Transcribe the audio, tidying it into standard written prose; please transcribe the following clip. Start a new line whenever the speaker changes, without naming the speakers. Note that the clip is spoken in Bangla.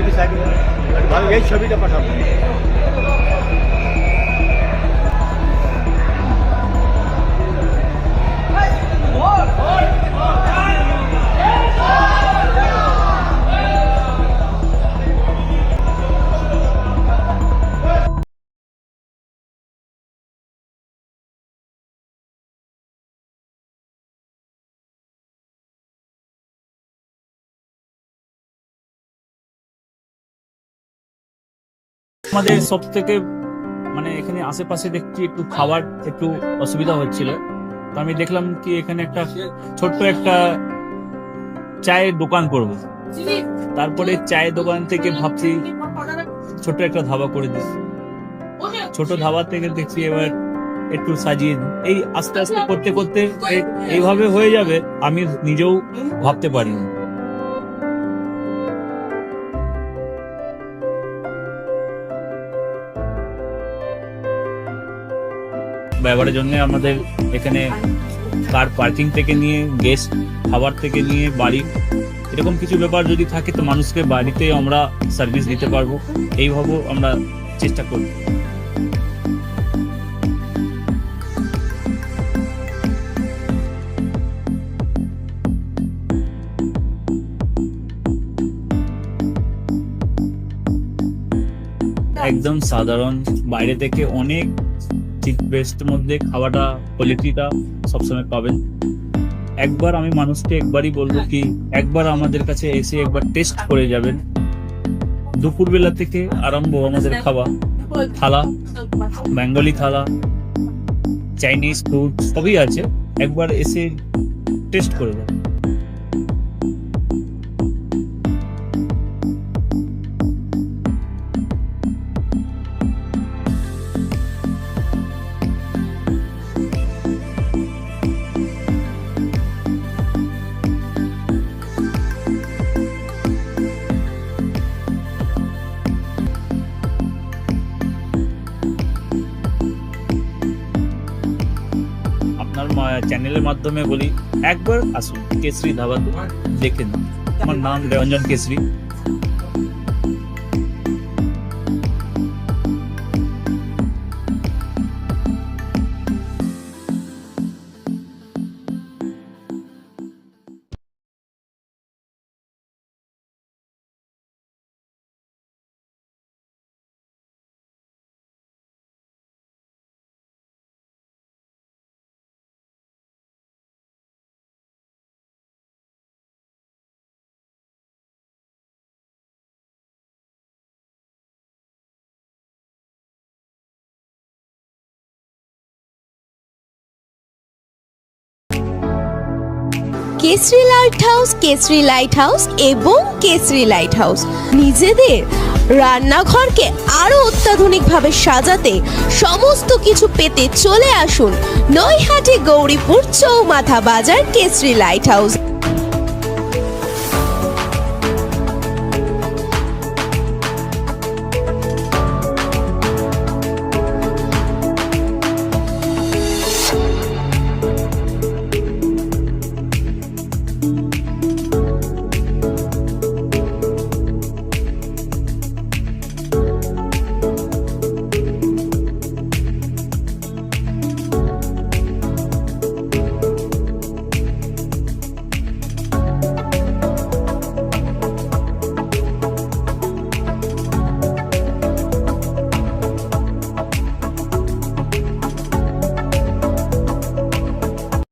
একটু সাইকেল ভালো এই ছবিটা পাঠাবো।
আমাদের সব থেকে মানে এখানে আশেপাশে দেখছি একটু খাবার একটু অসুবিধা হচ্ছিল, তো আমি দেখলাম কি এখানে একটা ছোট্ট একটা চায়ের দোকান করব। তারপরে চায়ের দোকান থেকে ভাবছি ছোট একটা ধাবা করে দিই। ছোট ধাবা থেকে দেখছি এবার একটু সাজিয়ে দিই। এই আস্তে আস্তে করতে করতে এইভাবে হয়ে যাবে, আমি নিজেও ভাবতে পারিনি। ব্যবহারের জন্য আমাদের এখানে কার পার্কিং থেকে নিয়ে গেস্ট খাবার থেকে নিয়ে বাড়ি এরকম কিছু ব্যাপার যদি থাকে তো মানুষকে বাড়িতে আমরা সার্ভিস দিতে পারবো, এইভাবে আমরা চেষ্টা করব। একদম সাধারণ, বাইরে থেকে অনেক চিপ বেস্ট মধ্যে খাওয়াটা কোয়ালিটিটা সবসময় পাবেন। একবার আমি মানুষকে একবারই বলবো কি একবার আমাদের কাছে এসে একবার টেস্ট করে যাবেন। দুপুরবেলা থেকে আরম্ভ আমাদের খাওয়া, থালা, বেঙ্গলি থালা, চাইনিজ ফুড সবই আছে, একবার এসে টেস্ট করে যাবেন। আপনার চ্যানেলের মাধ্যমে বলি একবার আসুন কেশরী ধাবাতে দেখে নিন। আমার নাম Ranjan Keshari.
Keshari light house, Keshari light house এবং কেশরী লাইট হাউস নিজেদের রান্নাঘরকে আরো অত্যাধুনিকভাবে সাজাতে সমস্ত কিছু পেতে চলে আসুন নৈহাটি গৌরীপুর চৌমাথা বাজার কেশরী লাইট হাউস।